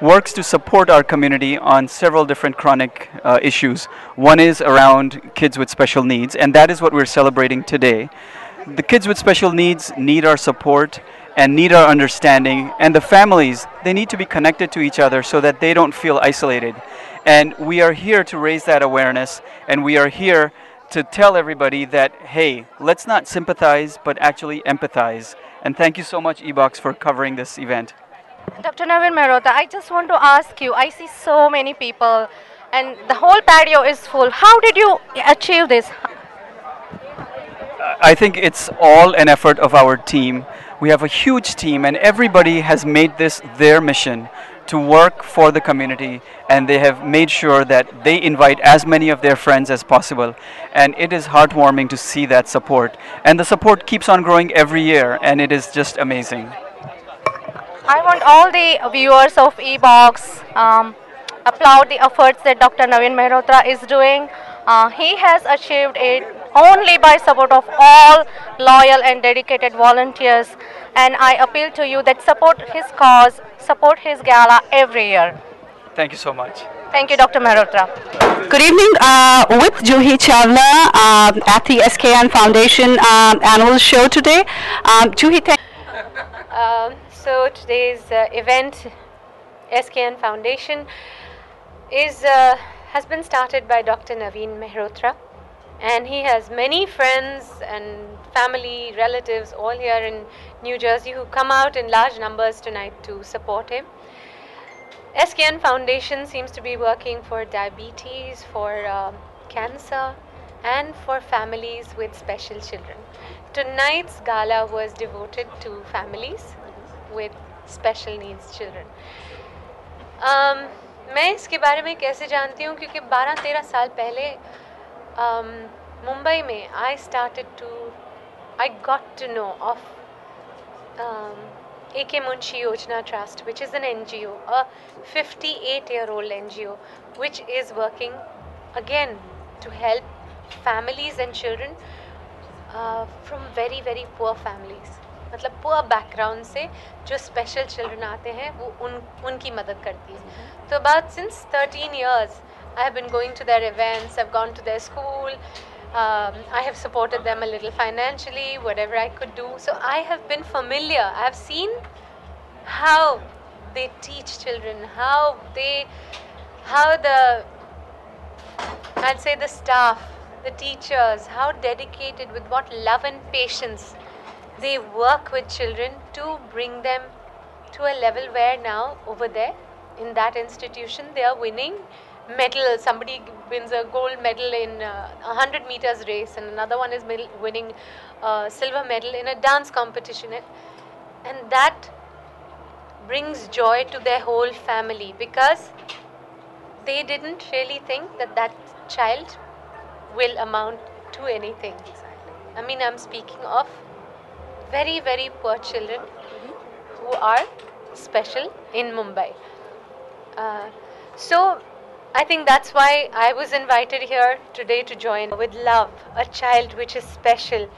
works to support our community on several different chronic issues. One is around kids with special needs, and that is what we're celebrating today. The kids with special needs need our support and need our understanding, and the families, they need to be connected to each other so that they don't feel isolated. And we are here to raise that awareness, and we are here to tell everybody that, hey, let's not sympathize, but actually empathize. And thank you so much, eBox, for covering this event. Dr. Navin Mehrotra, I just want to ask you, I see so many people and the whole patio is full. How did you achieve this? I think it's all an effort of our team. We have a huge team, and everybody has made this their mission to work for the community, and they have made sure that they invite as many of their friends as possible. And it is heartwarming to see that support. And the support keeps on growing every year, and it is just amazing. I want all the viewers of eBox applaud the efforts that Dr. Navin Mehrotra is doing. He has achieved it only by support of all loyal and dedicated volunteers, and I appeal to you that support his cause, support his gala every year. Thank you so much. Thank you, Dr. Mehrotra. Good evening, with Juhi Chawla at the SKN Foundation annual show today. Juhi, So today's event, SKN Foundation, has been started by Dr. Navin Mehrotra, and he has many friends and family, relatives all here in New Jersey who come out in large numbers tonight to support him. SKN Foundation seems to be working for diabetes, for cancer, and for families with special children. Tonight's gala was devoted to families with special needs children. मैं इसके बारे में कैसे जानती हूँ क्योंकि 12-13 साल पहले मुंबई में I got to know of A.K. Munshi Yojana Trust, which is an NGO, a 58-year-old NGO, which is working again to help families and children from very, very poor families. मतलब poor background से जो special children आते हैं वो उनकी मदद करती है. So about since 13 years I have been going to their events, I've gone to their school, I have supported them a little financially, whatever I could do. So I have been familiar, I have seen how they teach children, how I'd say the staff, the teachers, how dedicated, with what love and patience they work with children to bring them to a level where now over there in that institution they are winning medals. Somebody wins a gold medal in a 100 meters race, and another one is winning a silver medal in a dance competition, and that brings joy to their whole family because they didn't really think that child will amount to anything. I mean, I'm speaking of very, very poor children who are special in Mumbai. So I think that's why I was invited here today to join with love, a child which is special.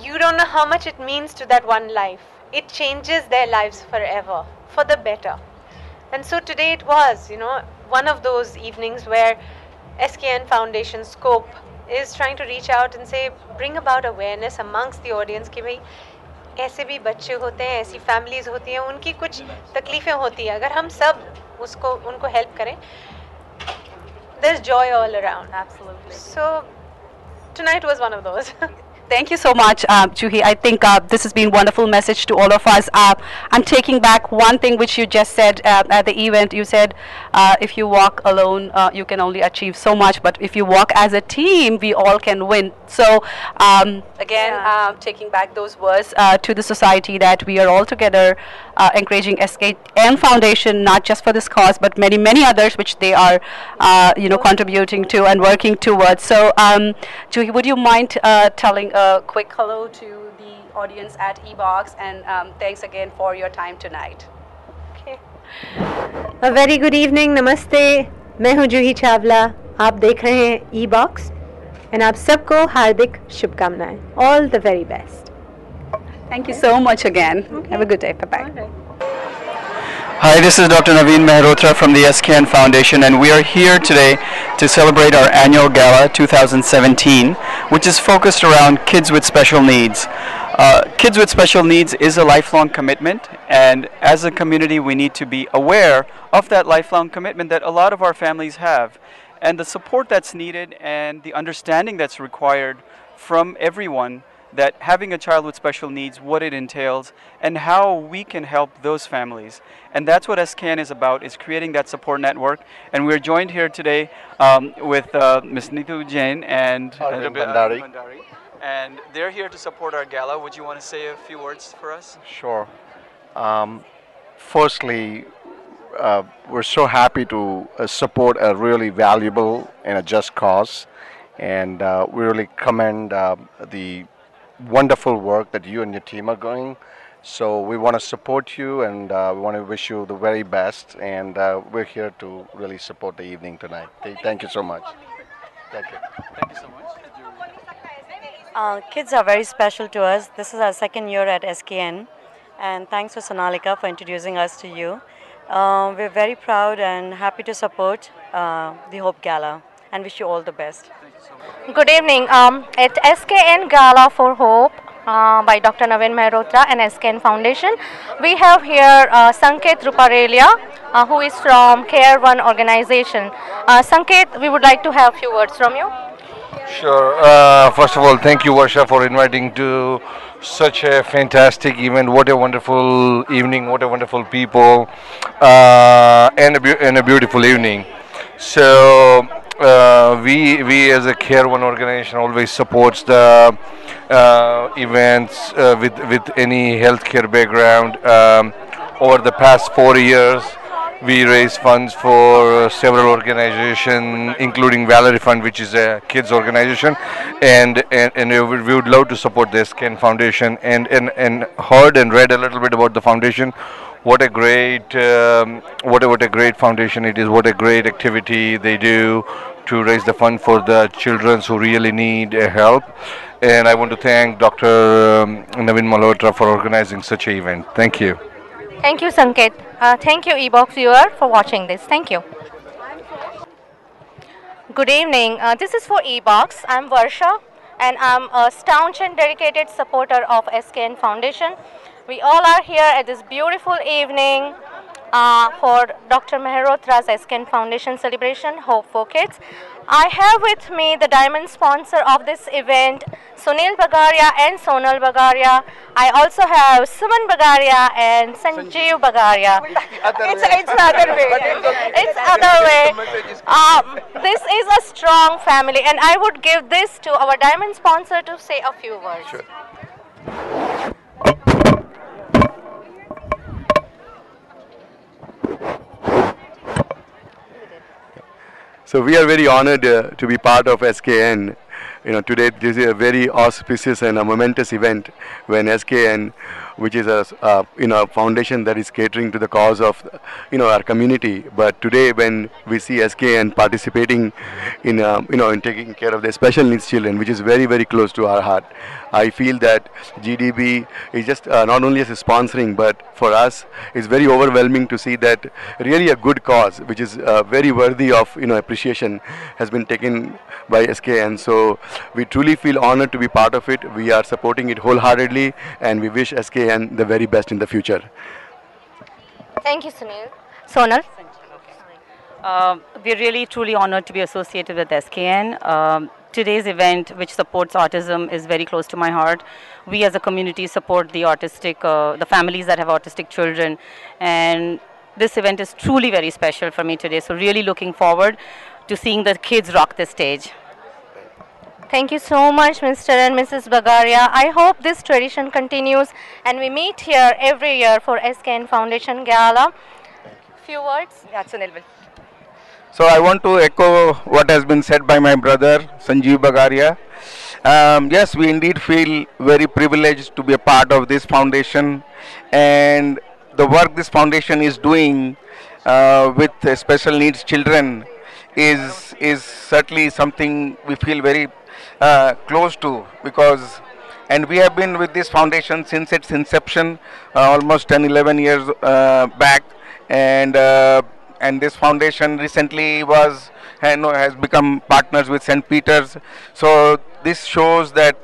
You don't know how much it means to that one life. It changes their lives forever, for the better. And so today it was, one of those evenings where SKN Foundation Scope is trying to reach out and say, bring about awareness amongst the audience कि भाई ऐसे भी बच्चे होते हैं, ऐसी families होती हैं, उनकी कुछ तकलीफें होती हैं. अगर हम सब उनको help करें, there's joy all around. Absolutely. So tonight was one of those. Thank you so much, Juhi. I think this has been a wonderful message to all of us. I'm taking back one thing which you just said at the event. You said if you walk alone, you can only achieve so much, but if you walk as a team, we all can win. So again, taking back those words to the society that we are all together encouraging SKN Foundation, not just for this cause, but many, many others which they are contributing to and working towards. So Juhi, would you mind telling a quick hello to the audience at eBox, and thanks again for your time tonight. Okay. A very good evening, namaste. मैं हूँ जूही चावला. आप देख रहे हैं eBox, and आप सबको हार्दिक शुभकामनाएं. All the very best. Thank you so much again. Okay. Have a good day. Bye bye. Hi, this is Dr. Naveen Mehrotra from the SKN Foundation, and we are here today to celebrate our annual gala 2017, which is focused around kids with special needs. Kids with special needs is a lifelong commitment, and as a community, we need to be aware of that lifelong commitment that a lot of our families have, and the support that's needed and the understanding that's required from everyone that having a child with special needs, what it entails, and how we can help those families. And that's what SKN is about, is creating that support network. And we're joined here today with Ms. Neetu Jain and Arvind Bhandari. And they're here to support our gala. Would you want to say a few words for us? Sure. Firstly, we're so happy to support a really valuable and a just cause. And we really commend the wonderful work that you and your team are doing. So we want to support you, and we want to wish you the very best. And we're here to really support the evening tonight. Thank you so much. Thank you. Thank you so much. Kids are very special to us. This is our second year at SKN, and thanks for Sonalika for introducing us to you. We're very proud and happy to support the Hope Gala and wish you all the best. Good evening. At SKN Gala for Hope by Dr. Naveen Mehrotra and SKN Foundation, we have here Sanket Ruparelia, who is from Care One organization. Sanket, we would like to have a few words from you. Sure. First of all, thank you, Varsha, for inviting to such a fantastic event. What a wonderful evening, what a wonderful people, and a beautiful evening. So, we as a Care One organization always supports the events with any healthcare background. Over the past 4 years, we raise funds for several organizations, including Valerie Fund, which is a kids organization, and we would love to support the SKN Foundation. And heard and read a little bit about the foundation. What a great what a great foundation it is. What a great activity they do to raise the fund for the children who really need help. And I want to thank Dr. Naveen Malhotra for organizing such an event. Thank you. Thank you, Sanket. Thank you, eBox viewer, for watching this. Thank you. Good evening. This is for eBox. I'm Varsha, and I'm a staunch and dedicated supporter of SKN Foundation. We all are here at this beautiful evening for Dr. Mehrotra's SKN Foundation celebration, Hope for Kids. I have with me the diamond sponsor of this event, Sunil Bagaria and Sonal Bagaria. I also have Suman Bagaria and Sanjeev Bagaria. It's other way. It's other way. This is a strong family, and I would give this to our diamond sponsor to say a few words. Sure. So we are very honored to be part of SKN. Today this is a very auspicious and a momentous event when SKN, which is a foundation that is catering to the cause of our community. But today when we see SKN participating in in taking care of the special needs children, which is very, very close to our heart, I feel that GDB is just not only as a sponsoring, but for us it's very overwhelming to see that really a good cause, which is very worthy of appreciation, has been taken by SKN. So we truly feel honored to be part of it. We are supporting it wholeheartedly, and we wish SKN the very best in the future. Thank you, Sunil. Sonal. We're really truly honored to be associated with SKN. Today's event, which supports autism, is very close to my heart. We as a community support the autistic, the families that have autistic children, and this event is truly very special for me today. So really looking forward to seeing the kids rock the stage. Thank you so much, Mr. and Mrs. Bagaria. I hope this tradition continues, and we meet here every year for SKN Foundation Gala. Few words? Yeah, Sunil will. So I want to echo what has been said by my brother Sanjeev Bagaria. Yes, we indeed feel very privileged to be a part of this foundation, and the work this foundation is doing with special needs children is certainly something we feel very close to, and we have been with this foundation since its inception almost 10-11 years back, and this foundation recently has become partners with St. Peter's. So this shows that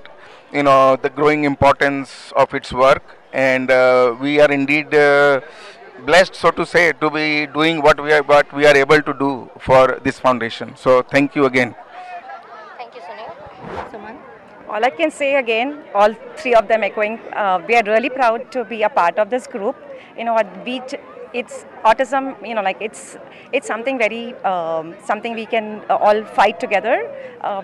the growing importance of its work, and we are indeed blessed, so to say, to be doing what we are able to do for this foundation. So thank you again. Thank you, Sunil. Suman? All I can say again, all three of them echoing, we are really proud to be a part of this group. It's autism, it's something very, something we can all fight together.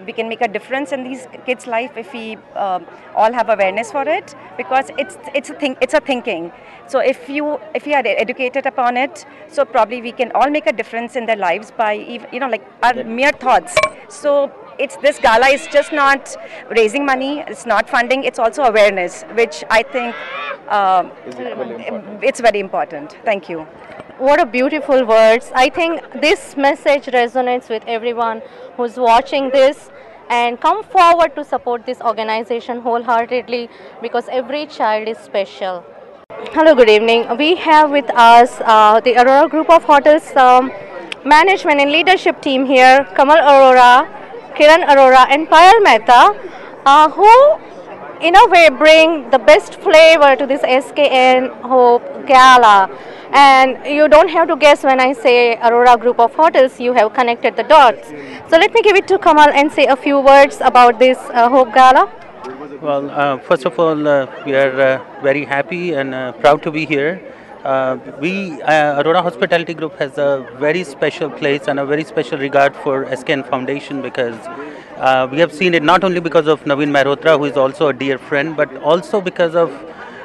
We can make a difference in these kids' life if we all have awareness for it, because it's a thinking. So if you are educated upon it, so probably we can all make a difference in their lives by our mere thoughts. So this gala is just not raising money, it's not funding, it's also awareness, which I think it's very important. Thank you. What a beautiful words. I think this message resonates with everyone who's watching this, and come forward to support this organization wholeheartedly, because every child is special. Hello, good evening. We have with us the Aurora Group of Hotels management and leadership team here, Kamal Arora, Kiran Arora and Payal Mehta, who in a way bring the best flavor to this SKN Hope Gala. And you don't have to guess when I say Aurora Group of Hotels, you have connected the dots. So let me give it to Kamal and say a few words about this Hope Gala. Well, first of all, we are very happy and proud to be here. Aurora Hospitality Group has a very special place and a very special regard for SKN Foundation, because we have seen it not only because of Naveen Mehrotra, who is also a dear friend, but also because of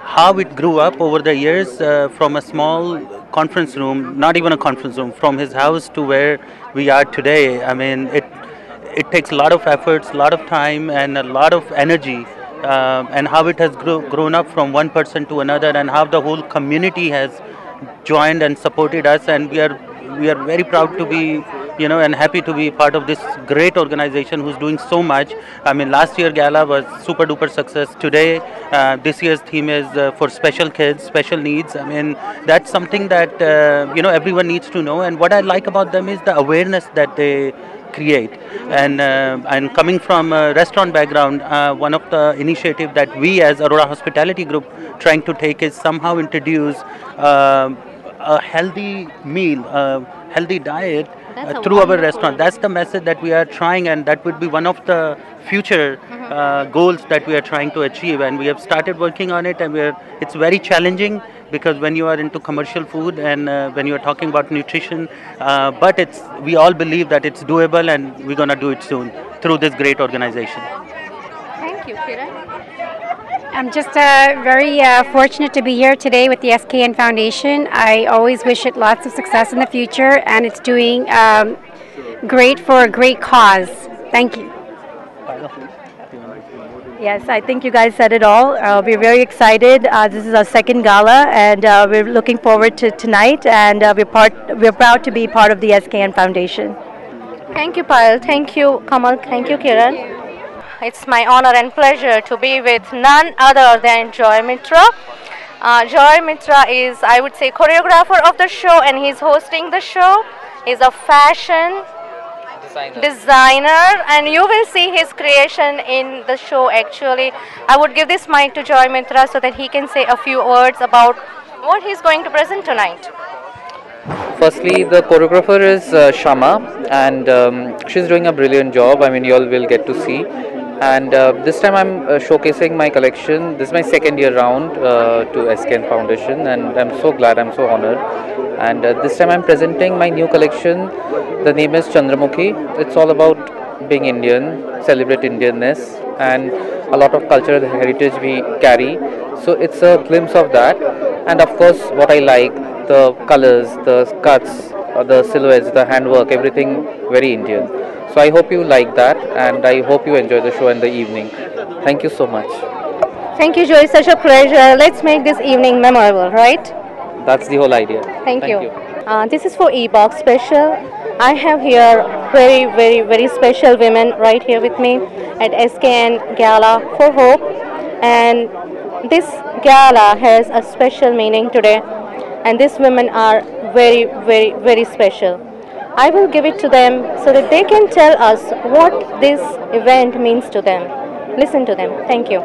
how it grew up over the years from a small conference room, not even a conference room, from his house to where we are today. I mean, it takes a lot of efforts, a lot of time and a lot of energy, and how it has grown up from one person to another, and how the whole community has joined and supported us, and we are very proud to be, and happy to be part of this great organization who's doing so much. I mean, last year gala was super duper success. Today, this year's theme is for special kids, special needs. I mean, that's something that everyone needs to know, and what I like about them is the awareness that they create. And coming from a restaurant background, one of the initiative that we as Aurora Hospitality Group trying to take is somehow introduce a healthy meal, healthy diet through our restaurant. That's the message that we are trying, and that would be one of the future goals that we are trying to achieve. And we have started working on it, and it's very challenging, because when you are into commercial food and when you are talking about nutrition, but we all believe that it's doable, and we're going to do it soon through this great organization. Thank you, Kiran. I'm just very fortunate to be here today with the SKN Foundation. I always wish it lots of success in the future, and it's doing great for a great cause. Thank you. Yes, I think you guys said it all. We're very excited. This is our second gala, and we're looking forward to tonight, and we're proud to be part of the SKN Foundation. Thank you, Payal. Thank you, Kamal. Thank you, Kiran. It's my honor and pleasure to be with none other than Joy Mitra. Joy Mitra is, I would say, choreographer of the show, and he's hosting the show. He's a fashion designer, and you will see his creation in the show. Actually, I would give this mic to Joy Mitra so that he can say a few words about what he's going to present tonight. Firstly, the choreographer is Shama, and she's doing a brilliant job. I mean, you all will get to see. And this time I'm showcasing my collection. This is my second year round to SKN Foundation, and I'm so glad, I'm so honored. And this time I'm presenting my new collection. The name is Chandramukhi. It's all about being Indian, celebrate Indianness, and a lot of cultural heritage we carry. So it's a glimpse of that. And of course, what I like, the colors, the cuts, the silhouettes, the handwork, everything very Indian. So I hope you like that, and I hope you enjoy the show in the evening. Thank you so much. Thank you, Joy. Such a pleasure. Let's make this evening memorable, right? That's the whole idea. Thank you. This is for eBox special. I have here very, very, very special women right here with me at SKN Gala for Hope. And this gala has a special meaning today. and these women are very, very, very special. I will give it to them so that they can tell us what this event means to them. Listen to them. Thank you.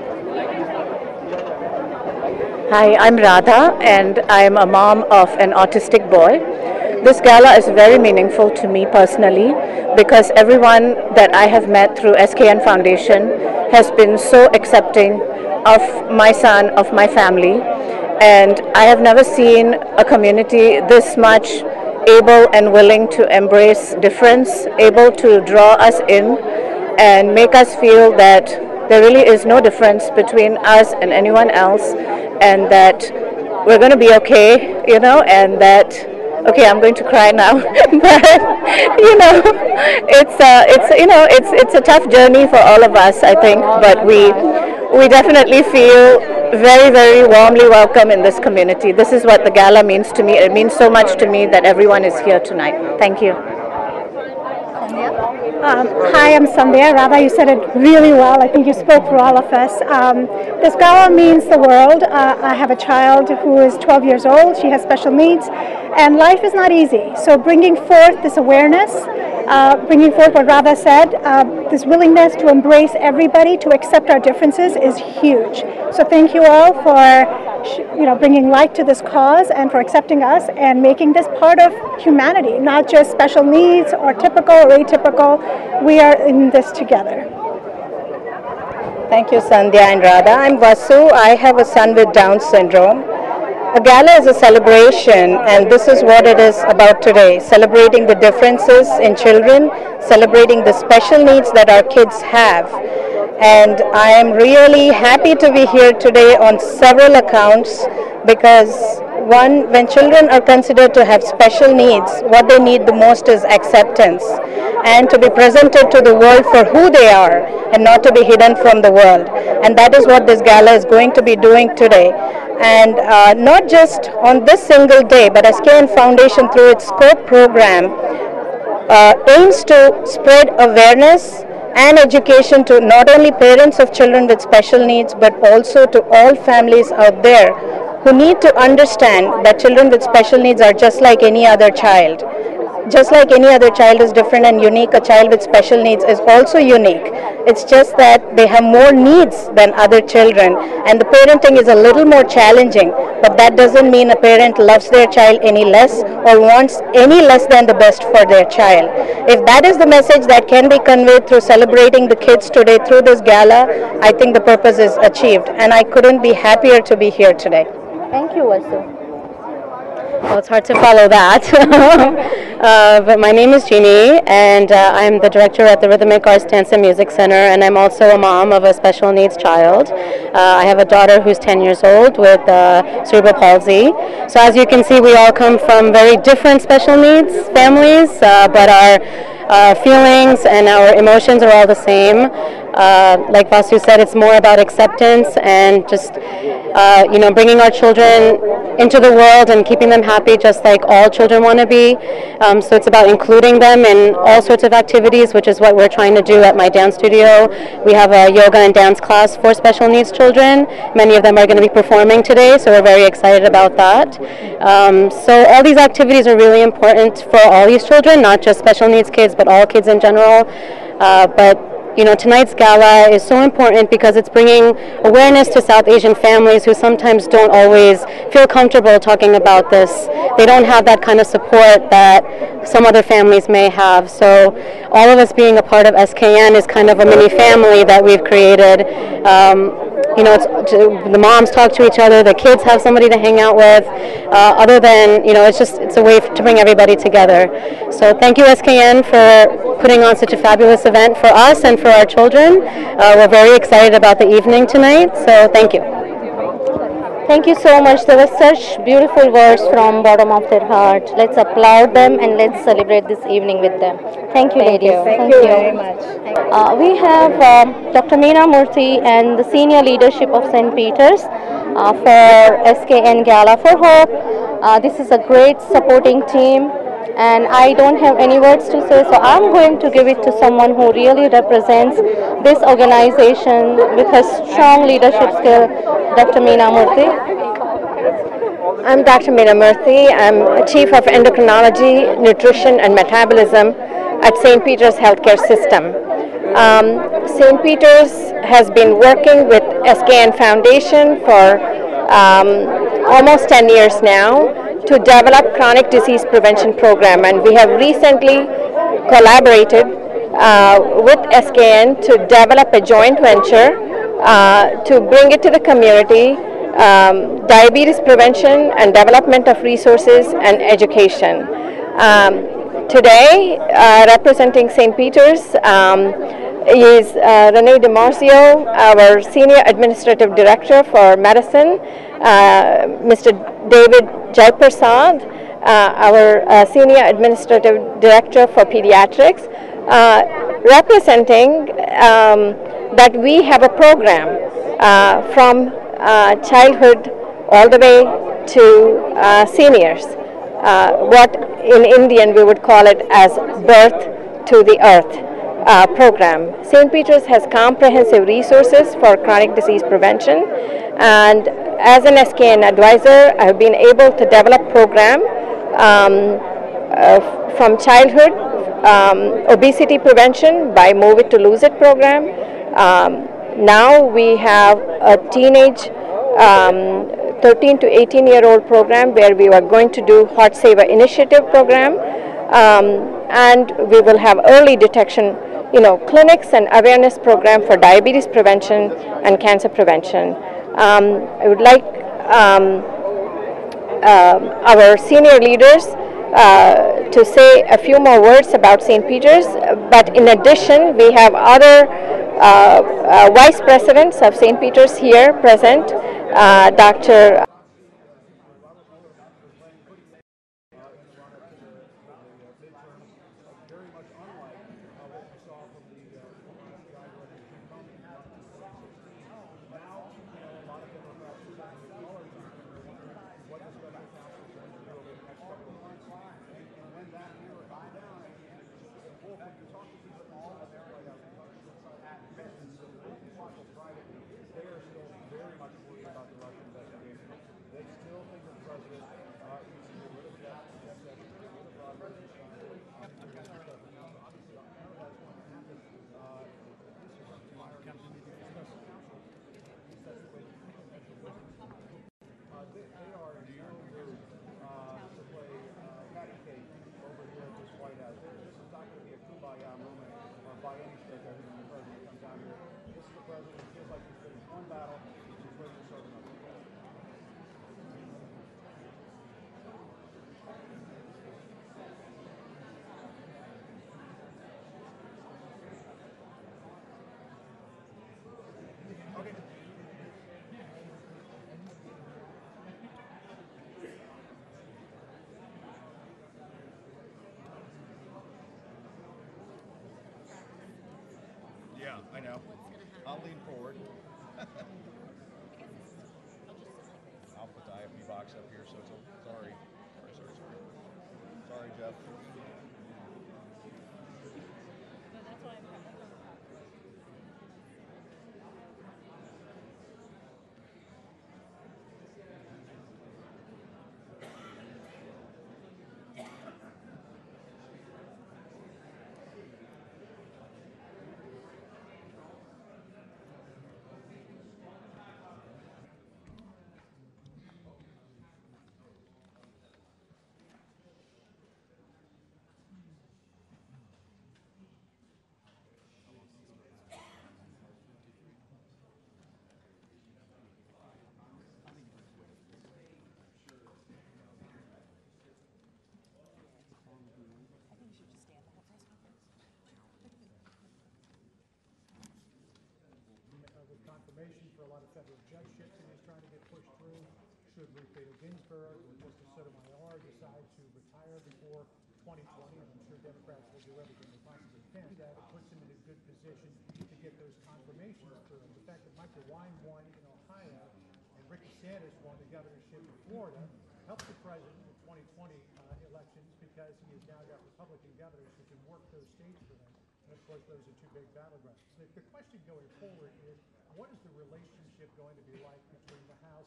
Hi, I'm Radha and I'm a mom of an autistic boy. This gala is very meaningful to me personally because everyone that I have met through SKN Foundation has been so accepting of my son, of my family, and I have never seen a community this much able and willing to embrace difference, able to draw us in and make us feel that there really is no difference between us and anyone else, and that we're going to be okay, you know, and that, okay, I'm going to cry now, but you know, it's a tough journey for all of us, I think, but we definitely feel very, very warmly welcome in this community. This is what the gala means to me. It means so much to me that everyone is here tonight. Thank you. Hi, I'm Sandhya. Radha, you said it really well. I think you spoke for all of us. This gala means the world. I have a child who is 12 years old. She has special needs, and life is not easy. So bringing forth this awareness, bringing forth what Radha said, this willingness to embrace everybody, to accept our differences is huge. So thank you all for bringing light to this cause and for accepting us and making this part of humanity, not just special needs or typical or atypical. We are in this together. Thank you, Sandhya and Radha. I'm Vasu. I have a son with Down syndrome. A gala is a celebration, and this is what it is about today, celebrating the differences in children, celebrating the special needs that our kids have. And I am really happy to be here today on several accounts because, one, when children are considered to have special needs, what they need the most is acceptance and to be presented to the world for who they are and not to be hidden from the world. And that is what this gala is going to be doing today. And not just on this single day, but SKN Foundation through its SCOPE program aims to spread awareness and education to not only parents of children with special needs, but also to all families out there who need to understand that children with special needs are just like any other child. Just like any other child is different and unique, a child with special needs is also unique. It's just that they have more needs than other children, and the parenting is a little more challenging, but that doesn't mean a parent loves their child any less or wants any less than the best for their child. If that is the message that can be conveyed through celebrating the kids today through this gala, I think the purpose is achieved, and I couldn't be happier to be here today. Thank you, Vasu. Well, it's hard to follow that. But my name is Jeannie, and I'm the director at the Rhythmic Arts Dance and Music Center, and I'm also a mom of a special needs child. I have a daughter who's 10 years old with cerebral palsy. So as you can see, we all come from very different special needs families, but our feelings and our emotions are all the same. Like Vasu said, it's more about acceptance and just bringing our children into the world and keeping them happy just like all children want to be. So it's about including them in all sorts of activities, which is what we're trying to do at my dance studio. We have a yoga and dance class for special needs children. Many of them are going to be performing today, so we're very excited about that. So all these activities are really important for all these children, not just special needs kids, but all kids in general. But tonight's gala is so important because it's bringing awareness to South Asian families who sometimes don't always feel comfortable talking about this. They don't have that kind of support that some other families may have. So all of us being a part of SKN is kind of a mini family that we've created. The moms talk to each other, the kids have somebody to hang out with. Other than, it's a way to bring everybody together. So thank you, SKN, for putting on such a fabulous event for us and for our children. We're very excited about the evening tonight, so thank you. Thank you so much. There were such beautiful words from bottom of their heart. Let's applaud them and let's celebrate this evening with them. Thank you, ladies. Thank you very much. We have Dr. Meena Murthy and the senior leadership of St. Peter's for SKN Gala for Hope. This is a great supporting team, and I don't have any words to say, so I'm going to give it to someone who really represents this organization with her strong leadership skill, Dr. Meena Murthy. I'm Dr. Meena Murthy. I'm Chief of Endocrinology, Nutrition and Metabolism at St. Peter's Healthcare System. St. Peter's has been working with SKN Foundation for almost 10 years now to develop chronic disease prevention program, and we have recently collaborated with SKN to develop a joint venture to bring it to the community, diabetes prevention and development of resources and education. Today, representing St. Peter's is Rene DiMarzio, our Senior Administrative Director for Medicine, Mr. David Jaiprasad, our Senior Administrative Director for Pediatrics, representing that we have a program from childhood all the way to seniors, what in Indian we would call it as birth to the earth program. St. Peter's has comprehensive resources for chronic disease prevention, and as an SKN advisor, I have been able to develop program from childhood obesity prevention by Move It to Lose It program. Now we have a teenage 13 to 18-year-old program where we are going to do Heart Saver Initiative program, and we will have early detection, clinics and awareness program for diabetes prevention and cancer prevention. I would like our senior leaders to say a few more words about St. Peter's, but in addition, we have other vice presidents of St. Peter's here present, Dr. Yeah, I know. I'll lean forward. I'll put the IFB box up here, so it's sorry. Sorry, Jeff. Confirmation for a lot of federal judgeships and he's trying to get pushed through. Should Ruth Bader Ginsburg or Justice Sotomayor decide to retire before 2020, and I'm sure Democrats will do everything they possibly can, that it puts them in a good position to get those confirmations through. The fact that Michael Wine won in Ohio and Rick DeSantis won the governorship of Florida helps the president in the 2020 elections, because he has now got Republican governors who can work those states for them. And of course, those are two big battlegrounds. The question going forward is, what is the relationship going to be like between the House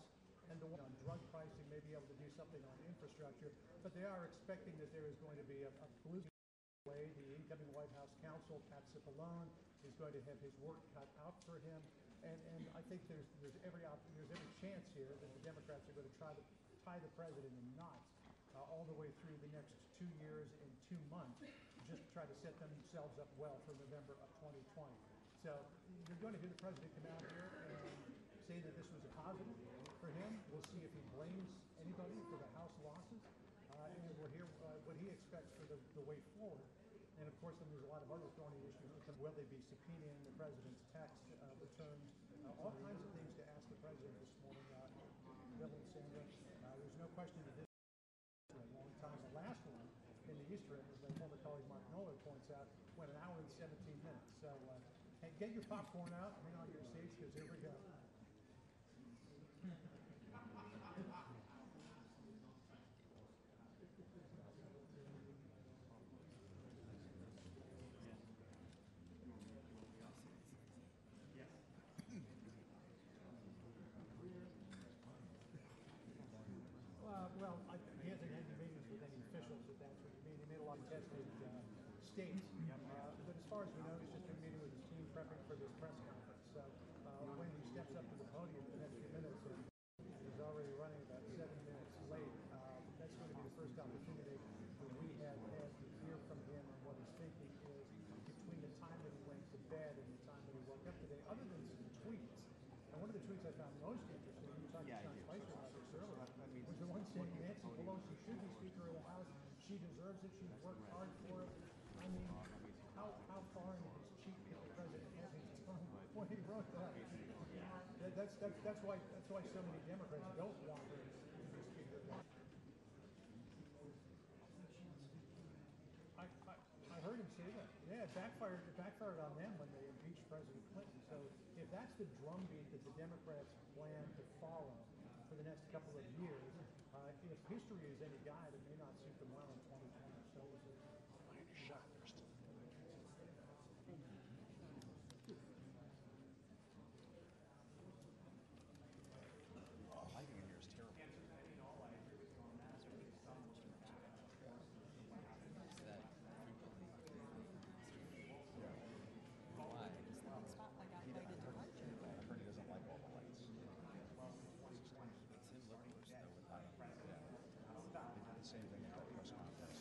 and the one on drug pricing may be able to do something on infrastructure, but they are expecting that there is going to be a blue way. The incoming White House counsel, Pat Cipollone, is going to have his work cut out for him, and I think there's every chance here that the Democrats are going to try to tie the president in knots all the way through the next 2 years and 2 months, just to try to set themselves up well for November of 2020. So you're going to hear the president come out here and say that this was a positive for him. We'll see if he blames anybody for the House losses, and we'll hear what he expects for the way forward. And of course, then there's a lot of other thorny issues. Will they be subpoenaing the president's tax returns? All kinds of things to ask the president this morning, Bill and Sandra. There's no question that this is a long time. The last one in the East Room, as my former colleague Mark Noller points out, went 1 hour and 17 minutes. So hey, get your popcorn out, hang on to your seats, because here we go. Well, he hasn't had any meetings with any officials, if that's what you mean. He made a lot of tests with states. But as far as we know, he's just been meeting with his team prepping for this press conference. So when he steps up to the podium in the next few minutes, and he's already running about 7 minutes late, that's going to be the first opportunity that we have had to hear from him on what his thinking is between the time that he went to bed and the time that he woke up today, other than some tweets. And one of the tweets I found most interesting, you talked to Sean Spicer about this earlier, was the one saying Nancy Pelosi should be Speaker of the House. She deserves it. She's worked hard for it. I mean, how far into his cheek did the president have his tongue when he wrote that? That's why so many Democrats don't want her to be Speaker of the House. I heard him say that. Yeah, it backfired on them when they impeached President Clinton. So if that's the drumbeat that the Democrats plan to follow for the next couple of years, if history is any guide, it may not suit them well in 2020. So find a shot first. Oh, lighting in here is terrible. Why? It's the spot I got lighted to lunch. I heard he doesn't like all the lights. It's him looking though without him. Yeah. They did the same thing at that press conference.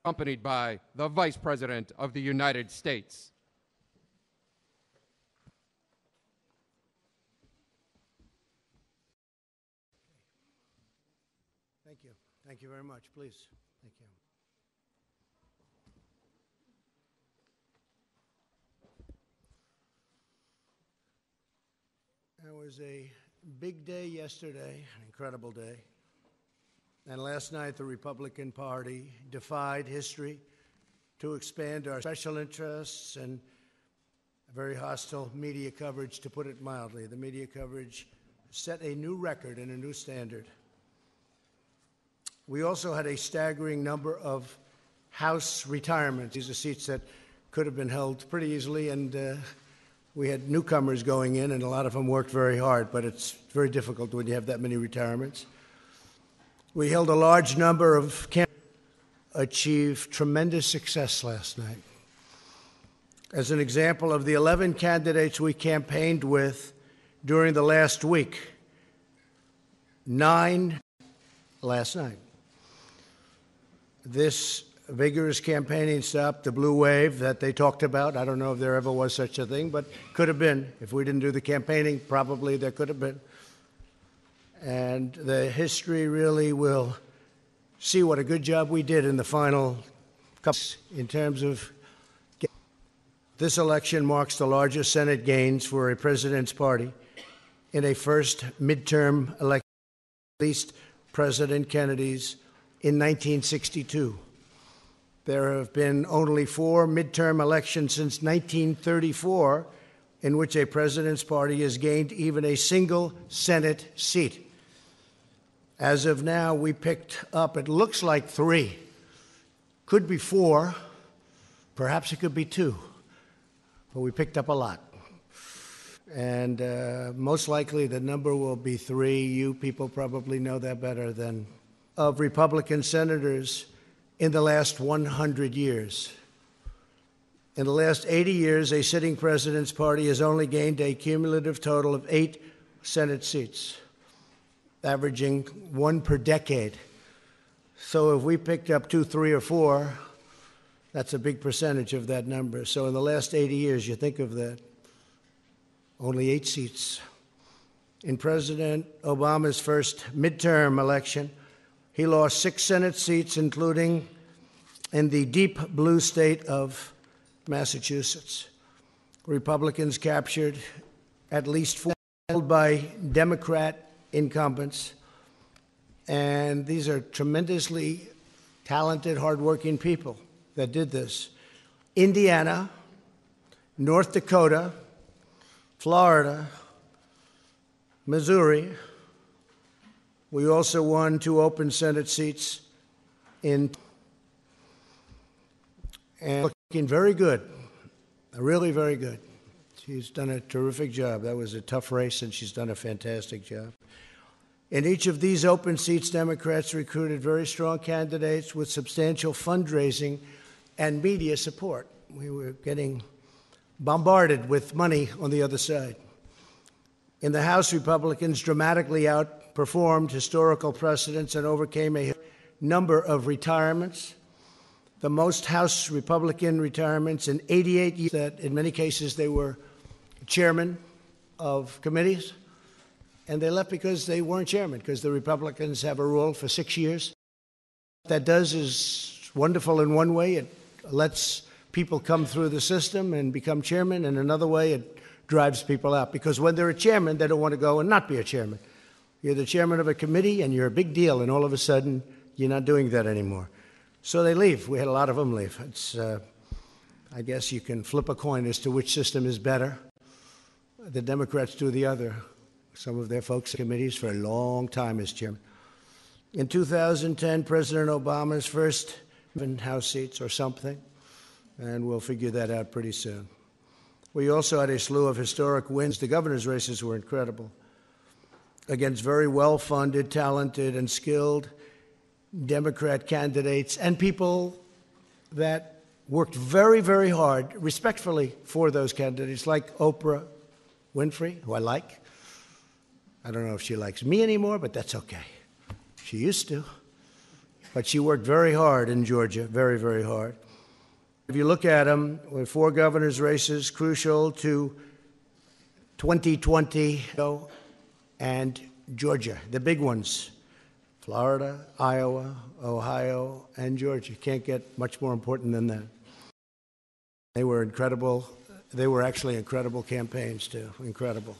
accompanied by the Vice President of the United States. Thank you. Thank you very much. Please. Thank you. It was a big day yesterday, an incredible day. And last night, the Republican Party defied history to expand our special interests and very hostile media coverage, to put it mildly. The media coverage set a new record and a new standard. We also had a staggering number of House retirements. These are seats that could have been held pretty easily, and we had newcomers going in, and a lot of them worked very hard, but it's very difficult when you have that many retirements. We held a large number of candidates, achieved tremendous success last night. As an example of the 11 candidates we campaigned with during the last week, 9 last night. This vigorous campaigning stopped the blue wave that they talked about. I don't know if there ever was such a thing, but could have been. If we didn't do the campaigning, probably there could have been. And the history really will see what a good job we did in the final couple in terms of this election marks the largest Senate gains for a president's party in a first midterm election, at least President Kennedy's in 1962. There have been only 4 midterm elections since 1934 in which a president's party has gained even a single Senate seat. As of now, we picked up, it looks like 3. Could be 4, perhaps it could be 2, but we picked up a lot. And most likely the number will be 3. You people probably know that better than of Republican senators in the last 100 years. In the last 80 years, a sitting president's party has only gained a cumulative total of 8 Senate seats, averaging 1 per decade. So if we picked up 2, 3, or 4, that's a big percentage of that number. So in the last 80 years, you think of that, only 8 seats. In President Obama's first midterm election, he lost 6 Senate seats, including in the deep blue state of Massachusetts. Republicans captured at least 4 held by Democrat incumbents. And these are tremendously talented, hardworking people that did this. Indiana, North Dakota, Florida, Missouri. We also won 2 open Senate seats and looking very good, really very good. She's done a terrific job. That was a tough race, and she's done a fantastic job. In each of these open seats, Democrats recruited very strong candidates with substantial fundraising and media support. We were getting bombarded with money on the other side. In the House, Republicans dramatically outperformed historical precedents and overcame a number of retirements, the most House Republican retirements in 88 years, that in many cases they were chairman of committees, and they left because they weren't chairman, because the Republicans have a rule for 6 years. What that does is wonderful in one way. It lets people come through the system and become chairman. In another way, it drives people out, because when they're a chairman, they don't want to go and not be a chairman. You're the chairman of a committee, and you're a big deal, and all of a sudden, you're not doing that anymore. So they leave. We had a lot of them leave. It's, I guess you can flip a coin as to which system is better. The Democrats do the other. Some of their folks in committees for a long time as chairman. In 2010, President Obama's first House seats or something, and we'll figure that out pretty soon. We also had a slew of historic wins. The governor's races were incredible against very well-funded, talented, and skilled Democrat candidates and people that worked very, very hard, respectfully, for those candidates, like Oprah Winfrey, who I like. I don't know if she likes me anymore, but that's okay. She used to. but she worked very hard in Georgia, very, very hard. If you look at them, with 4 governors' races crucial to 2020 and Georgia, the big ones, Florida, Iowa, Ohio, and Georgia. Can't get much more important than that. They were incredible. They were actually incredible campaigns, too. Incredible.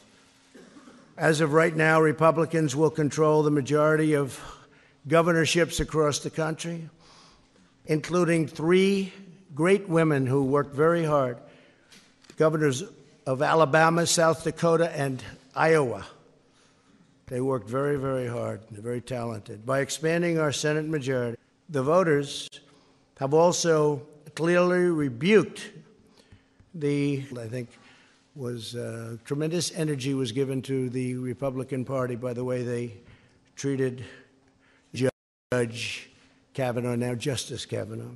As of right now, Republicans will control the majority of governorships across the country, including 3 great women who worked very hard, governors of Alabama, South Dakota, and Iowa. They worked very, very hard. They're very talented. By expanding our Senate majority, the voters have also clearly rebuked I think, was tremendous energy was given to the Republican Party by the way they treated Judge Kavanaugh, now Justice Kavanaugh,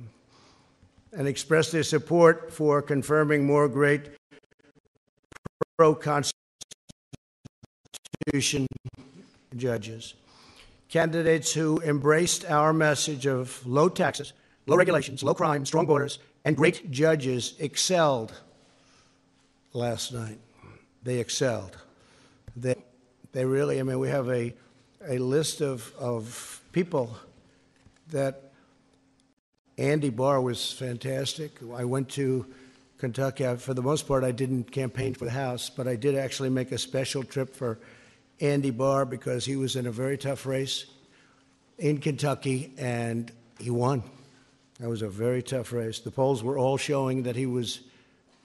and expressed their support for confirming more great pro-Constitution judges. Candidates who embraced our message of low taxes, low regulations, low crime, strong borders, and great judges excelled last night. They excelled. They really, I mean, we have a list of people that Andy Barr was fantastic. I went to Kentucky. For the most part, I didn't campaign for the House, but I did actually make a special trip for Andy Barr because he was in a very tough race in Kentucky, and he won. That was a very tough race. The polls were all showing that he was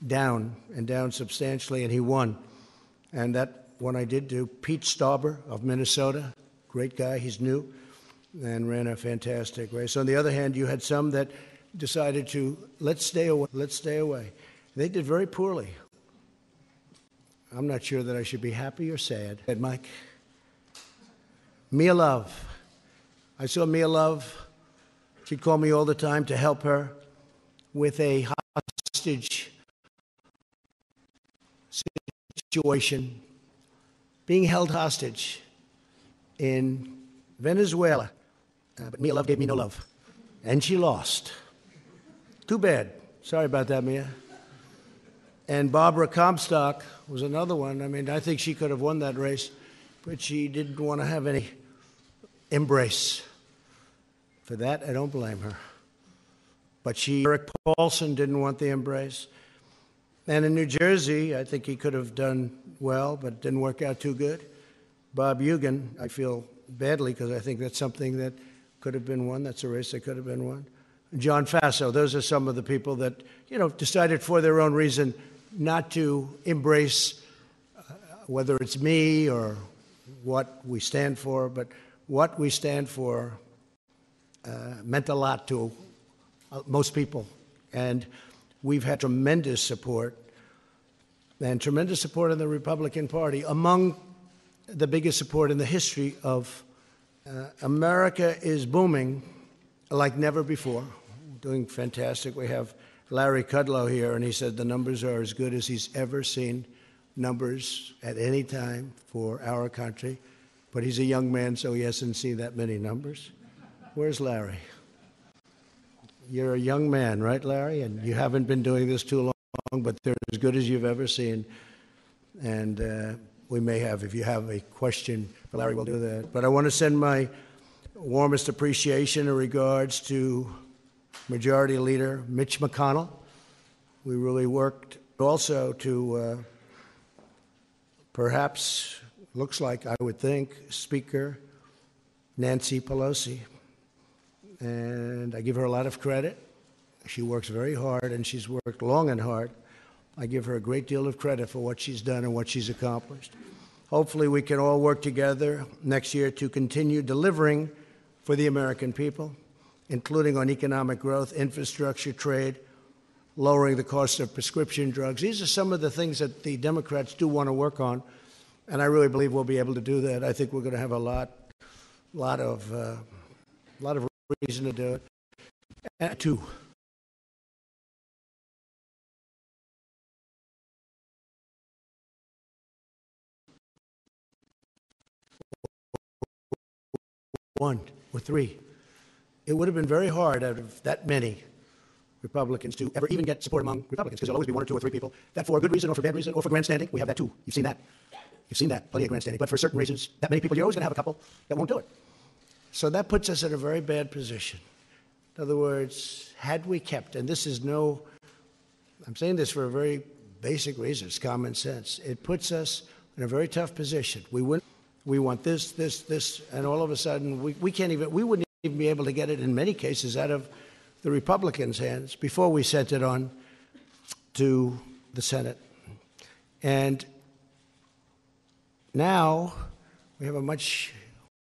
down, and down substantially, and he won. And that one I did do. Pete Stauber of Minnesota, great guy, he's new, and ran a fantastic race. On the other hand, you had some that decided to, let's stay away. They did very poorly. I'm not sure that I should be happy or sad. Mike. Mia Love. I saw Mia Love. She'd call me all the time to help her with a hostage situation, being held hostage in Venezuela. But Mia Love gave me no love, and she lost. Too bad. Sorry about that, Mia. And Barbara Comstock was another one. I mean, I think she could have won that race, but she didn't want to have any embrace. For that, I don't blame her. But Eric Paulson didn't want the embrace. And in New Jersey, I think he could have done well, but it didn't work out too good. Bob Eugen, I feel badly because I think that's something that could have been won. That's a race that could have been won. John Faso, those are some of the people that, decided for their own reason not to embrace whether it's me or what we stand for, but what we stand for meant a lot to most people. And we've had tremendous support, and tremendous support in the Republican Party, among the biggest support in the history of America is booming like never before. Doing fantastic. We have Larry Kudlow here, and he said the numbers are as good as he's ever seen numbers at any time for our country. But he's a young man, so he hasn't seen that many numbers. Where's Larry? You're a young man, right, Larry? And you haven't been doing this too long, but they're as good as you've ever seen. And we may have, if you have a question for Larry, we'll do that. But I want to send my warmest appreciation and regards to Majority Leader Mitch McConnell. We really worked also to perhaps, looks like, I would think, Speaker Nancy Pelosi. And I give her a lot of credit. She works very hard, and she's worked long and hard. I give her a great deal of credit for what she's done and what she's accomplished. Hopefully we can all work together next year to continue delivering for the American people, including on economic growth, infrastructure, trade, lowering the cost of prescription drugs. These are some of the things that the Democrats do want to work on, and I really believe we'll be able to do that. I think we're going to have a lot of reason to do it. And two. One or three. it would have been very hard out of that many Republicans to ever even get support among Republicans, because there'll always be one or two or three people that, for a good reason or for bad reason or for grandstanding, we have that too. You've seen that. You've seen that, plenty of grandstanding. But for certain reasons, that many people, you're always going to have a couple that won't do it. So that puts us in a very bad position. In other words, had we kept, and this is no, I'm saying this for a very basic reason, it's common sense. It puts us in a very tough position. We want this, and all of a sudden we can't even, we wouldn't even be able to get it in many cases out of the Republicans' hands before we sent it on to the Senate. And now we have a much